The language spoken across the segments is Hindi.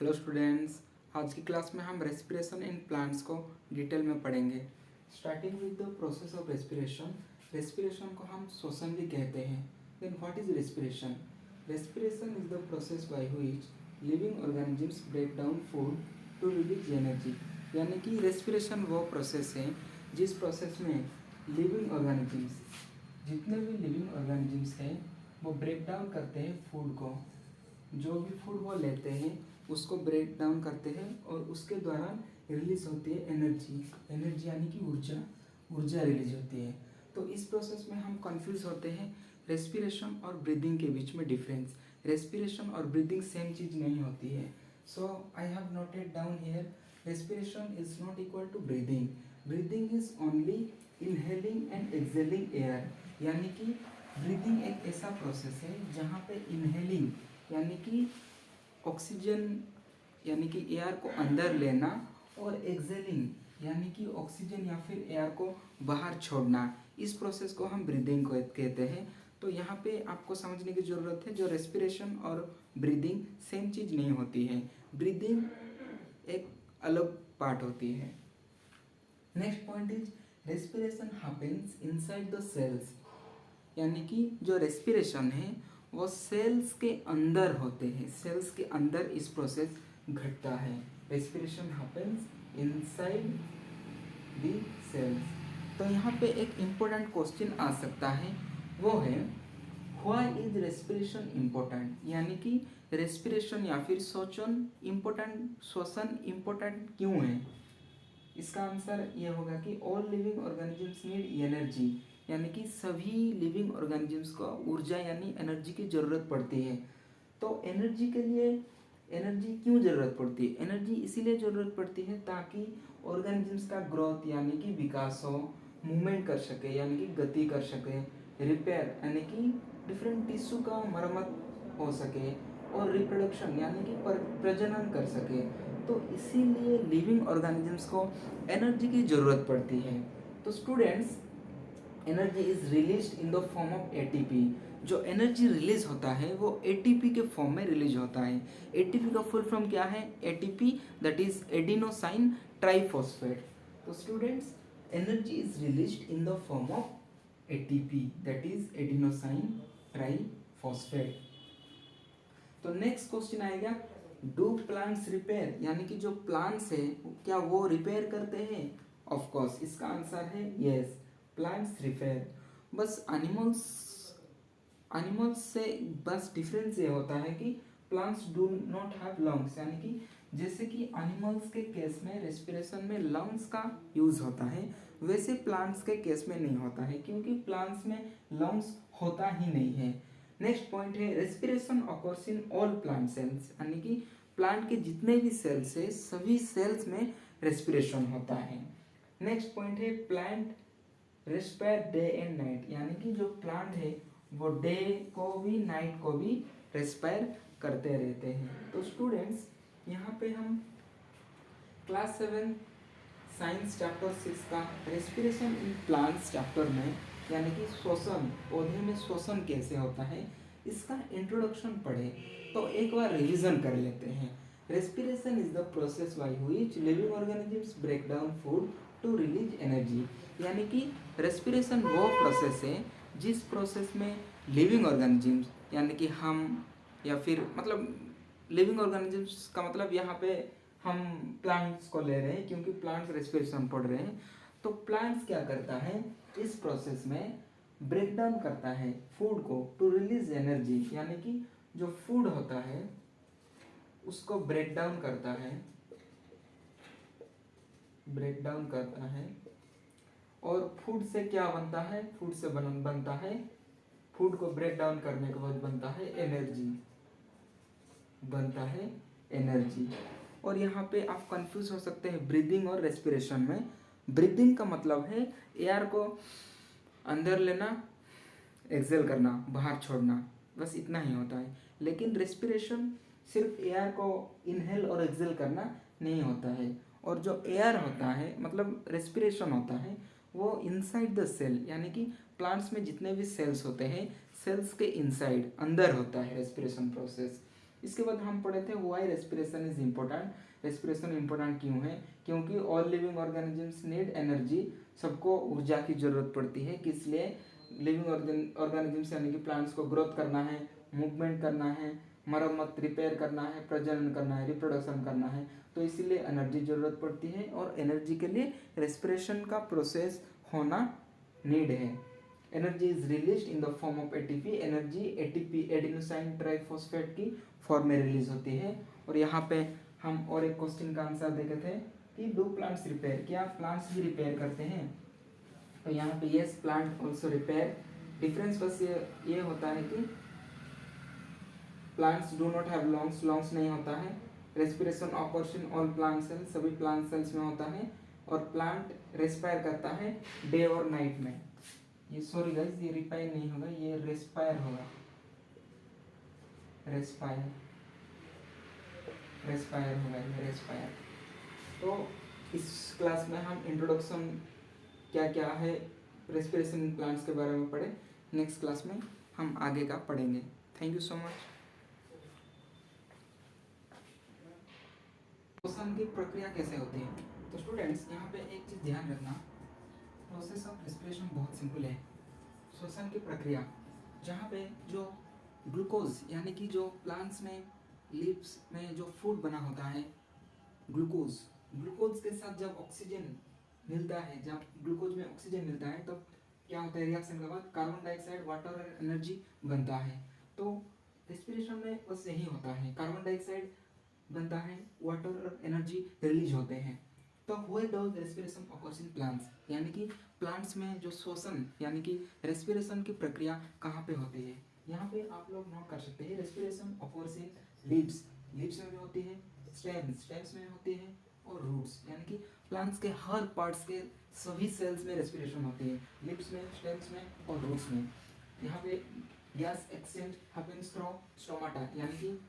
हेलो स्टूडेंट्स, आज की क्लास में हम रेस्पिरेशन इन प्लांट्स को डिटेल में पढ़ेंगे। Starting with the process of respiration. Respiration को हम श्वसन भी कहते हैं। Then what is respiration? Respiration is the process by which living organisms break down food to release energy. यानी कि रेस्पिरेशन वो प्रोसेस है जिस प्रोसेस में लिविंग ऑर्गेनिजम्स, जितने भी लिविंग ऑर्गेनिजम्स हैं वो ब्रेक डाउन करते हैं फूड को। जो भी फूड वो लेते हैं उसको ब्रेक डाउन करते हैं और उसके द्वारा रिलीज होती है एनर्जी यानी कि ऊर्जा रिलीज होती है। तो इस प्रोसेस में हम कंफ्यूज होते हैं रेस्पिरेशन और ब्रीदिंग के बीच में डिफरेंस। रेस्पिरेशन और ब्रीदिंग सेम चीज़ नहीं होती है। So I have noted down here, respiration is not equal to breathing. Breathing is only inhaling and exhaling air. यानी कि ब्रीदिंग एक ऐसा प्रोसेस है जहाँ पे इनहेलिंग यानी कि ऑक्सीजन यानी कि एयर को अंदर लेना और एक्सहेलिंग यानी कि ऑक्सीजन या फिर एयर को बाहर छोड़ना, इस प्रोसेस को हम ब्रीदिंग को कहते हैं। तो यहाँ पे आपको समझने की ज़रूरत है जो रेस्पिरेशन और ब्रीदिंग सेम चीज़ नहीं होती है। ब्रीदिंग एक अलग पार्ट होती है। Next point is respiration happens inside the cells. यानी कि जो रेस्पिरेशन है वो सेल्स के अंदर होते हैं। सेल्स के अंदर इस प्रोसेस घटता है। Respiration happens inside the cells. तो यहाँ पे एक इम्पोर्टेंट क्वेश्चन आ सकता है, वो है व्हाई इज रेस्पिरेशन इम्पोर्टेंट। यानी कि रेस्पिरेशन या फिर श्वसन इम्पोर्टेंट क्यों है? इसका आंसर ये होगा कि all living organisms need energy. यानी कि सभी लिविंग ऑर्गेनिजम्स को ऊर्जा यानी एनर्जी की ज़रूरत पड़ती है। तो एनर्जी के लिए एनर्जी क्यों ज़रूरत पड़ती है? एनर्जी इसीलिए ज़रूरत पड़ती है ताकि ऑर्गेनिजम्स का ग्रोथ यानी कि विकास हो, मूवमेंट कर सके यानी कि गति कर सके, रिपेयर यानी कि डिफरेंट टिश्यू का मरम्मत हो सके, और रिप्रोडक्शन यानी कि प्रजनन कर सके। तो इसीलिए लिविंग ऑर्गेनिजम्स को एनर्जी की ज़रूरत पड़ती है। तो students, energy is release in the form of ATP. जो एनर्जी रिलीज होता है वो एटीपी के फॉर्म में रिलीज होता है। एटीपी का फुल फॉर्म क्या है? ATP that is adenosine triphosphate. तो students, energy is released in the form of ATP that is adenosine triphosphate. तो नेक्स्ट क्वेश्चन आएगा, डू प्लांट्स रिपेयर। यानी कि जो प्लांट्स है क्या वो रिपेयर करते हैं? ऑफ कोर्स, इसका आंसर है यस, प्लांट्स रिपेयर। बस एनिमल्स से बस डिफरेंस ये होता है कि plants do not have lungs. यानी कि जैसे कि एनिमल्स के केस में रेस्पिरेशन में लंग्स का यूज होता है, वैसे प्लांट्स के केस में नहीं होता है क्योंकि प्लांट्स में लंग्स होता ही नहीं है। नेक्स्ट पॉइंट है respiration occurs in all plant cells. यानी कि प्लांट के जितने भी सेल्स है सभी सेल्स में रेस्पिरेशन होता है। नेक्स्ट पॉइंट है plant respire day and night. यानी कि जो प्लांट है वो डे को भी नाइट को भी रेस्पायर करते रहते हैं। तो स्टूडेंट्स, यहाँ पे हम क्लास 7 साइंस चैप्टर 6 का रेस्पिरेशन इन प्लांट्स चैप्टर में यानी कि श्वसन, पौधे में श्वसन कैसे होता है, इसका इंट्रोडक्शन पढ़े। तो एक बार रिवीजन कर लेते हैं। Respiration is the process by which living organisms break down food to release energy. यानी कि रेस्पिरेशन वो प्रोसेस है जिस प्रोसेस में लिविंग ऑर्गेनिजम्स यानी कि हम या फिर मतलब लिविंग ऑर्गेनिजम्स का मतलब यहाँ पे हम प्लांट्स को ले रहे हैं क्योंकि प्लांट्स रेस्पिरेशन पढ़ रहे हैं। तो प्लांट्स क्या करता है, इस प्रोसेस में ब्रेक डाउन करता है फूड को टू रिलीज एनर्जी। यानी कि जो फूड होता है उसको ब्रेक डाउन करता है और फूड से क्या बनता है? फूड से बनता है, फूड को ब्रेक डाउन करने के बाद बनता है एनर्जी। और यहाँ पे आप कंफ्यूज हो सकते हैं ब्रीदिंग और रेस्पिरेशन में। ब्रीदिंग का मतलब है एयर को अंदर लेना, एक्सेल करना, बाहर छोड़ना, बस इतना ही होता है। लेकिन रेस्पिरेशन सिर्फ एयर को इनहेल और एक्सेल करना नहीं होता है। और जो एयर होता है मतलब रेस्पिरेशन होता है वो इनसाइड द सेल, यानी कि प्लांट्स में जितने भी सेल्स होते हैं सेल्स के इनसाइड अंदर होता है रेस्पिरेशन प्रोसेस। इसके बाद हम पढ़े थे why respiration is important. Respiration important क्यों है? क्योंकि all living organisms need energy, सबको ऊर्जा की जरूरत पड़ती है। किस लिए? लिविंग ऑर्गेनिजम्स यानी कि प्लांट्स को ग्रोथ करना है, मूवमेंट करना है, मरम्मत रिपेयर करना है, प्रजनन करना है, रिप्रोडक्शन करना है, तो इसीलिए एनर्जी जरूरत पड़ती है और एनर्जी के लिए रेस्पिरेशन का प्रोसेस होना नीड है। Energy is release in the form of ATP. Energy ATP adenosine triphosphate की फॉर्म में रिलीज होती है। और यहाँ पे हम और एक क्वेश्चन का आंसर देखे थे कि डू प्लांट्स रिपेयर, क्या प्लांट्स भी रिपेयर करते हैं? तो यहाँ पे yes, plant also repair. Difference बस ये होता है कि plants do not have longs, longs नहीं होता है। Respiration occurs in all plant cells, सभी प्लांट सेल्स में होता है। और प्लांट रेस्पायर करता है डे और नाइट में। ये सॉरी गाइस, ये रिपायर नहीं होगा, ये रेस्पायर होगा। रेस्पायर, रेस्पायर होगा, ये रेस्पायर। तो इस क्लास में हम इंट्रोडक्शन क्या क्या है रेस्पिरेशन इन प्लांट्स के बारे में पढ़े। नेक्स्ट क्लास में हम आगे का पढ़ेंगे। Thank you so much. श्वसन की प्रक्रिया कैसे होती है? तो स्टूडेंट्स यहाँ पे एक चीज़ ध्यान रखना, प्रोसेस ऑफ रेस्पिरेशन बहुत सिंपल है। श्वसन की प्रक्रिया, जहाँ पे जो ग्लूकोज यानी कि जो प्लांट्स में लीव्स में जो फूड बना होता है, ग्लूकोज, ग्लूकोज के साथ जब ऑक्सीजन मिलता है, जब ग्लूकोज में ऑक्सीजन मिलता है तब क्या होता है? रिएक्शन के बाद कार्बन डाइऑक्साइड, वाटर और एनर्जी बनता है। तो रेस्पिरेशन में बस यही होता है, कार्बन डाइऑक्साइड बनता है, वाटर और एनर्जी रिलीज होते हैं। तो why does respiration occurs in plants, यानी कि प्लांट्स में जो श्वसन यानी कि रेस्पिरेशन की प्रक्रिया कहाँ पे होती है? यहाँ पे आप लोग नोट कर सकते हैं, respiration occurs in leaves, leaves में भी होती है, स्टेम्स, स्टेम्स में होती है, और रूट्स यानी कि प्लांट्स के हर पार्ट्स के सभी सेल्स में रेस्पिरेशन होती है, लीव्स में, स्टेम्स में और रूट्स में। यहाँ पे gas exchange happens through stomata, यानी कि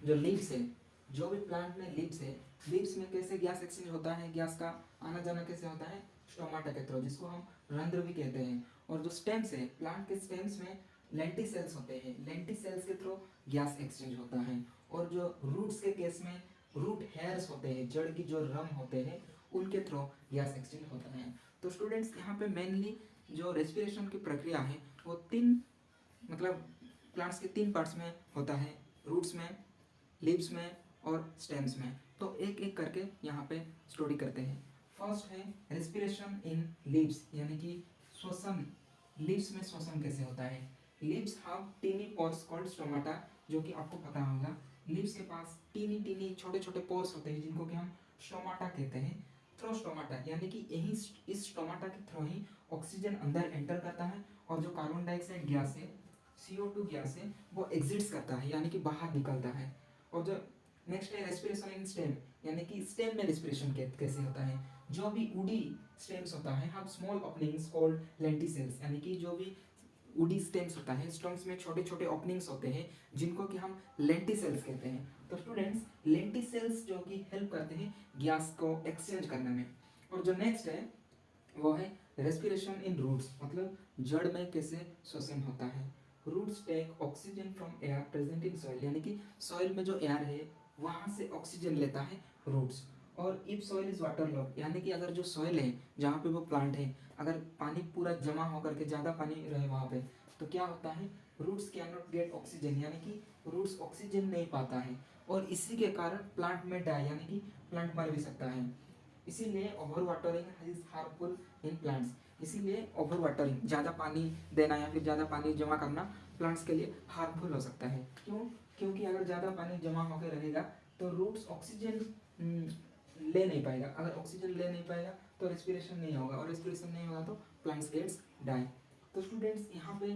जो लीव्स है, जो भी प्लांट में लीव्स है, लीव्स में कैसे गैस एक्सचेंज होता है, गैस का आना जाना कैसे होता है? स्टोमाटा के थ्रू, जिसको हम रंध्र भी कहते हैं। और जो स्टेम्स है, प्लांट के स्टेम्स में लेंटिसेल्स होते हैं, लेंटिसेल्स के थ्रू गैस एक्सचेंज होता है। और जो रूट्स के केस में रूट हेयर्स होते हैं, जड़ की जो रम होते हैं, उनके थ्रू गैस एक्सचेंज होता है। तो स्टूडेंट्स यहाँ पे मेनली जो रेस्पिरेशन की प्रक्रिया है वो तीन, मतलब प्लांट्स के तीन पार्ट्स में होता है, रूट्स में, लीव्स में और स्टेम्स में। तो एक एक करके यहाँ पे स्टडी करते हैं। फर्स्ट है रेस्पिरेशन इन लीव्स, यानी कि श्वसन, लीव्स में श्वसन कैसे होता है? Leaves have tiny pores called stomata, जो कि आपको पता होगा। लीव्स के पास टीनी टीनी छोटे छोटे पोर्स होते हैं, जिनको कि हम स्टोमाटा कहते हैं। थ्रो स्टोमाटा, यानी कि यही इस स्टोमाटा के थ्रू ही ऑक्सीजन अंदर एंटर करता है, और जो कार्बन डाइऑक्साइड गैस है, CO2 गैस है, वो एग्जिट्स करता है, यानी कि बाहर निकलता है। और जो नेक्स्ट है रेस्पिरेशन इन स्टेम, यानी कि स्टेम में रेस्पिरेशन कैसे होता है? जो भी वुडी स्टेम्स होता है, हम स्मॉल ओपनिंग्स कॉल्ड लेंटिसेल्स, यानी कि जो भी वुडी स्टेम्स होता है, स्टेम्स में छोटे छोटे ओपनिंग्स होते हैं, जिनको कि हम लेंटिसेल्स कहते हैं। तो स्टूडेंट्स, लेंटिसेल्स जो कि हेल्प करते हैं गैस को एक्सचेंज करने में। और जो नेक्स्ट है वो है रेस्पिरेशन इन रूट्स, मतलब जड़ में कैसे श्वसन होता है। Roots take oxygen from air present in soil, यानी कि सॉइल में जो एयर है वहाँ से ऑक्सीजन लेता है रूट्स। और if soil is water log, यानी कि अगर जो सॉइल है जहाँ पे वो प्लांट है, अगर पानी पूरा जमा होकर के ज़्यादा पानी रहे वहाँ पे, तो क्या होता है? Roots can not get oxygen, यानी कि रूट्स ऑक्सीजन नहीं पाता है, और इसी के कारण प्लांट में डाई, यानी कि प्लांट मर भी सकता है। इसीलिए over watering is harmful in plants, इसीलिए ओवर वाटरिंग, ज़्यादा पानी देना या फिर ज़्यादा पानी जमा करना प्लांट्स के लिए हार्मफुल हो सकता है। क्यों? क्योंकि अगर ज़्यादा पानी जमा होकर रहेगा तो रूट्स ऑक्सीजन ले नहीं पाएगा, अगर ऑक्सीजन ले नहीं पाएगा तो रेस्पिरेशन नहीं होगा, और रेस्पिरेशन नहीं होगा तो प्लांट्स गेट्स डाई। तो स्टूडेंट्स यहाँ पे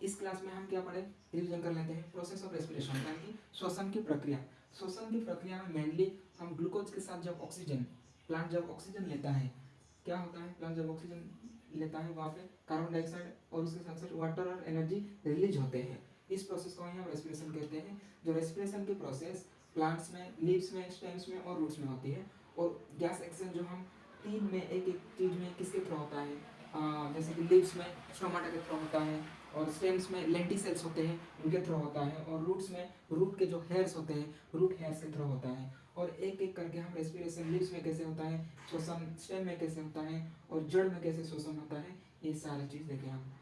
इस क्लास में हम क्या पढ़े, रिविजन कर लेते हैं। प्रोसेस ऑफ रेस्पिरेशन, यानी कि श्वसन की प्रक्रिया। श्वसन की प्रक्रिया में मेनली हम ग्लूकोज के साथ जब ऑक्सीजन, प्लांट जब ऑक्सीजन लेता है, क्या होता है? प्लांट जब ऑक्सीजन लेता है वहाँ पे कार्बन डाइऑक्साइड और उसके साथ साथ वाटर और एनर्जी रिलीज होते हैं। इस प्रोसेस को ही हम रेस्पिरेशन कहते हैं। जो रेस्पिरेशन की प्रोसेस प्लांट्स में, लीव्स में, स्टेम्स में और रूट्स में होती है। और गैस एक्सचेंज जो हम तीन में एक एक चीज में किसके थ्रू होता है, जैसे कि लीव्स में स्टोमाटा के थ्रू होता है, और स्टेम्स में लेंटिसेल्स होते हैं, उनके थ्रू होता है, और रूट्स में रूट के जो हेयर्स होते हैं, रूट हेयर्स के थ्रू होता है। और एक एक करके हम रेस्पिरेशन लीव्स में कैसे होता है श्वसन, स्टेम में कैसे होता है, और जड़ में कैसे श्वसन होता है, ये सारी चीज़ देखें हम।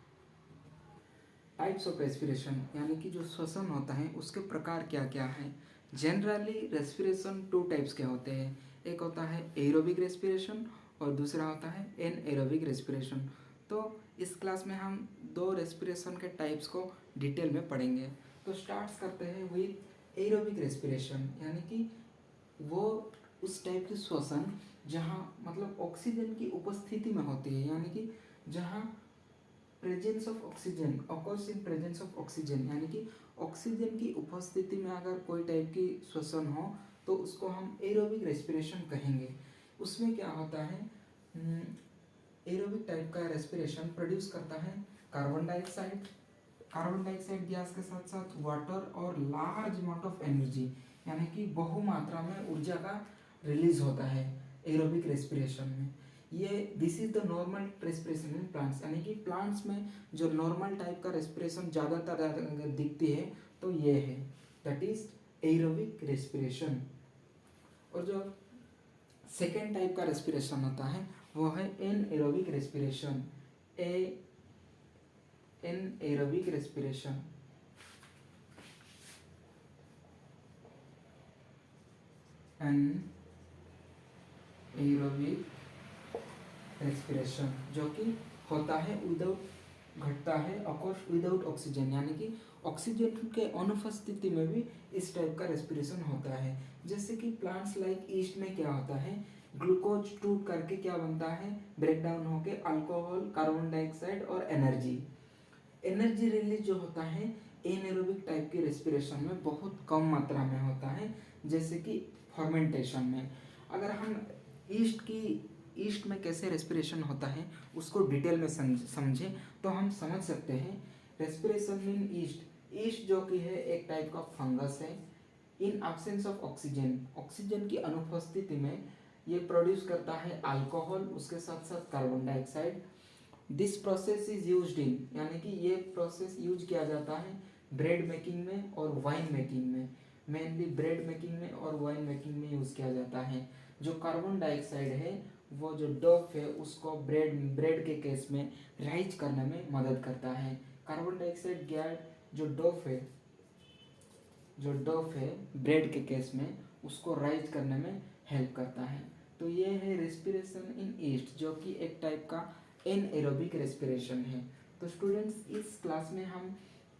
टाइप्स ऑफ रेस्पिरेशन यानी कि जो श्वसन होता है उसके प्रकार क्या क्या हैं। जनरली रेस्पिरेशन टू टाइप्स के होते हैं, एक होता है एरोबिक रेस्पिरेशन और दूसरा होता है एनएरोबिक रेस्पिरेशन। तो इस क्लास में हम दो रेस्पिरेशन के टाइप्स को डिटेल में पढ़ेंगे। तो स्टार्ट करते हैं विद एरोबिक रेस्पिरेशन, यानी कि वो उस टाइप की श्वसन जहाँ मतलब ऑक्सीजन की उपस्थिति में होती है, यानी कि जहाँ presence of oxygen occurs in presence of oxygen, यानी कि ऑक्सीजन की उपस्थिति में अगर कोई टाइप की श्वसन हो तो उसको हम एरोबिक रेस्पिरेशन कहेंगे। उसमें क्या होता है, एरोबिक टाइप का रेस्पिरेशन प्रोड्यूस करता है कार्बन डाइऑक्साइड, गैस के साथ साथ वाटर और लार्ज अमाउंट ऑफ एनर्जी, यानी कि बहुमात्रा में ऊर्जा का रिलीज होता है एरोबिक रेस्पिरेशन में। ये this is the normal respiration in plants, यानी कि प्लांट्स में जो नॉर्मल टाइप का रेस्पिरेशन ज़्यादातर दिखती है तो ये है, दैट इज एरोबिक रेस्पिरेशन। और जो सेकेंड टाइप का रेस्पिरेशन होता है वो है anaerobic respiration, anaerobic respiration. Anaerobic respiration जो कि होता है विदाउट, घटता है ऑफकोर्स विदाउट ऑक्सीजन, यानी कि ऑक्सीजन के अनुपस्थिति में भी इस टाइप का रेस्पिरेशन होता है। जैसे कि प्लांट्स लाइक ईस्ट में क्या होता है, ग्लूकोज टूट करके क्या बनता है, ब्रेक डाउन होके अल्कोहल, कार्बन डाइऑक्साइड और एनर्जी रिलीज जो होता है एनएरोबिक टाइप की रेस्पिरेशन में बहुत कम मात्रा में होता है, जैसे कि फर्मेंटेशन में। अगर हम ईस्ट में कैसे रेस्पिरेशन होता है उसको डिटेल में समझें तो हम समझ सकते हैं। रेस्पिरेशन इन ईस्ट जो कि है एक टाइप का फंगस है। इन एब्सेंस ऑफ ऑक्सीजन की अनुपस्थिति में ये प्रोड्यूस करता है अल्कोहल, उसके साथ साथ carbon dioxide. This process is used in, यानी कि ये प्रोसेस यूज किया जाता है ब्रेड मेकिंग में और वाइन मेकिंग में, मेनली ब्रेड मेकिंग में और वाइन मेकिंग में यूज किया जाता है। जो कार्बन डाइऑक्साइड है वो जो डफ है उसको ब्रेड के केस में राइज करने में मदद करता है। कार्बन डाइऑक्साइड गैस जो डफ है ब्रेड के केस में उसको राइज करने में हेल्प करता है। तो ये है रेस्पिरेशन इन ईस्ट जो कि एक टाइप का एनएरोबिक रेस्पिरेशन है। तो स्टूडेंट्स इस क्लास में हम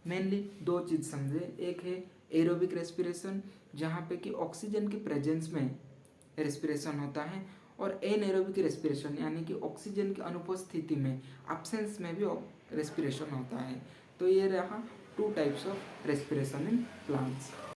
मेनली दो चीज़ समझे, एक है एरोबिक रेस्पिरेशन जहाँ पे कि ऑक्सीजन के प्रेजेंस में रेस्पिरेशन होता है, और एनएरोबिक रेस्पिरेशन यानी कि ऑक्सीजन की अनुपस्थिति में, एब्सेंस में भी रेस्पिरेशन होता है। तो ये रहा two types of respiration in plants.